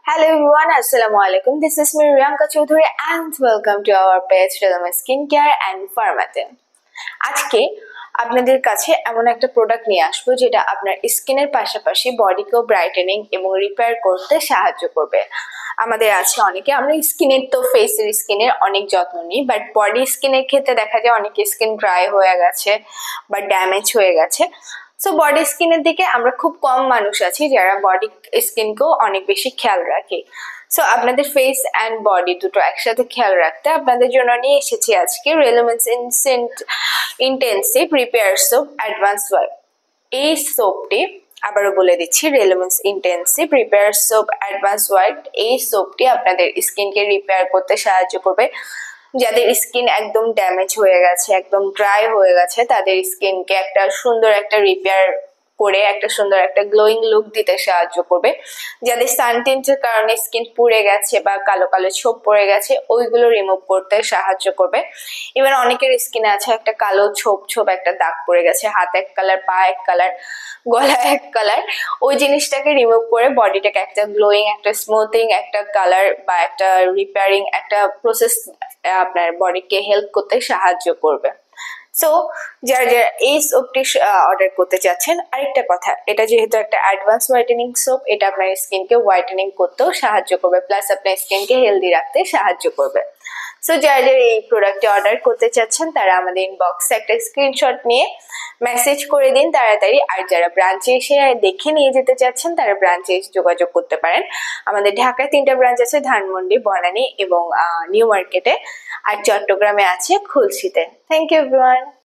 Hello everyone, Assalamu alaikum. This is me Riyanka Choudhury and welcome to our page Rhythm Skincare and Pharmacy. আজকে আপনাদের কাছে এমন একটা product নিয়ে আসবো যেটা আপনার স্কিনের পাশাপাশি বডিকেও ব্রাইটেনিং এবং রিপেয়ার করতে সাহায্য করবে। আমাদের আছে অনেকে আমরা স্কিনের তো ফেসের স্কিনের অনেক যত্ন নিই, বাট বডি স্কিনের ক্ষেত্রে দেখা যায় অনেকে স্কিন ড্রাই হয়ে গেছে বা ড্যামেজ হয়ে গেছে। সো বডি স্কিনের দিকে আমরা খুব কম মানুষ আছি যারা বডি স্কিনকেও অনেক বেশি খেয়াল রাখি। সো আপনাদের ফেস অ্যান্ড বডি দুটো একসাথে খেয়াল রাখতে আপনাদের জন্য নিয়ে এসেছি আজকে রেলোমেন্স intensive repair soap advance wipe. এই সোপটি আবারও বলে দিচ্ছি, রেলোমেন্স intensive repair soap advance wipe. এই সোপটি আপনাদের স্কিনকে রিপেয়ার করতে সাহায্য করবে। যাদের স্কিন একদম ড্যামেজ হয়ে গেছে, একদম ড্রাই হয়ে গেছে, তাদের স্কিনকে একটা সুন্দর একটা রিপেয়ার করে একটা সুন্দর একটা গ্লোয়িং লুক দিতে সাহায্য করবে। যাদের সানটেন্টের কারণে স্কিন পুড়ে গেছে বা কালো কালো ছোপ পড়ে গেছে, ওইগুলো রিমুভ করতে সাহায্য করবে। এবার অনেকের স্কিনে আছে একটা কালো ছোপ ছোপ একটা দাগ পড়ে গেছে, হাত এক কালার, পা এক কালার, গলা এক কালার, ওই জিনিসটাকে রিমুভ করে বডিটাকে একটা গ্লোয়িং, একটা স্মুথিং, একটা কালার বা একটা রিপেয়ারিং একটা প্রসেস আপনার বডিকে হেল্প করতে সাহায্য করবে। সো যারা এই সোপটি অর্ডার করতে চাচ্ছেন, আরেকটা কথা, এটা যেহেতু একটা অ্যাডভান্স হোয়াইটেনিং সোপ, এটা আপনার স্কিনকে হোয়াইটেনিং করতেও সাহায্য করবে, প্লাস আপনার স্কিনকে হেলদি রাখতে সাহায্য করবে। সো যারা এই প্রোডাক্টটি অর্ডার করতে চাচ্ছেন তারা আমাদের ইনবক্সে একটা স্ক্রিনশট নিয়ে মেসেজ করে দিন তাড়াতাড়ি। আর যারা ব্রাঞ্চে এসে দেখে নিয়ে যেতে চাচ্ছেন তারা ব্রাঞ্চে এসে যোগাযোগ করতে পারেন। আমাদের ঢাকায় 3টা ব্রাঞ্চ আছে, ধানমন্ডি, বনানী এবং নিউ মার্কেটে, আর চট্টগ্রামে আছে খুলশীতে। Thank you everyone.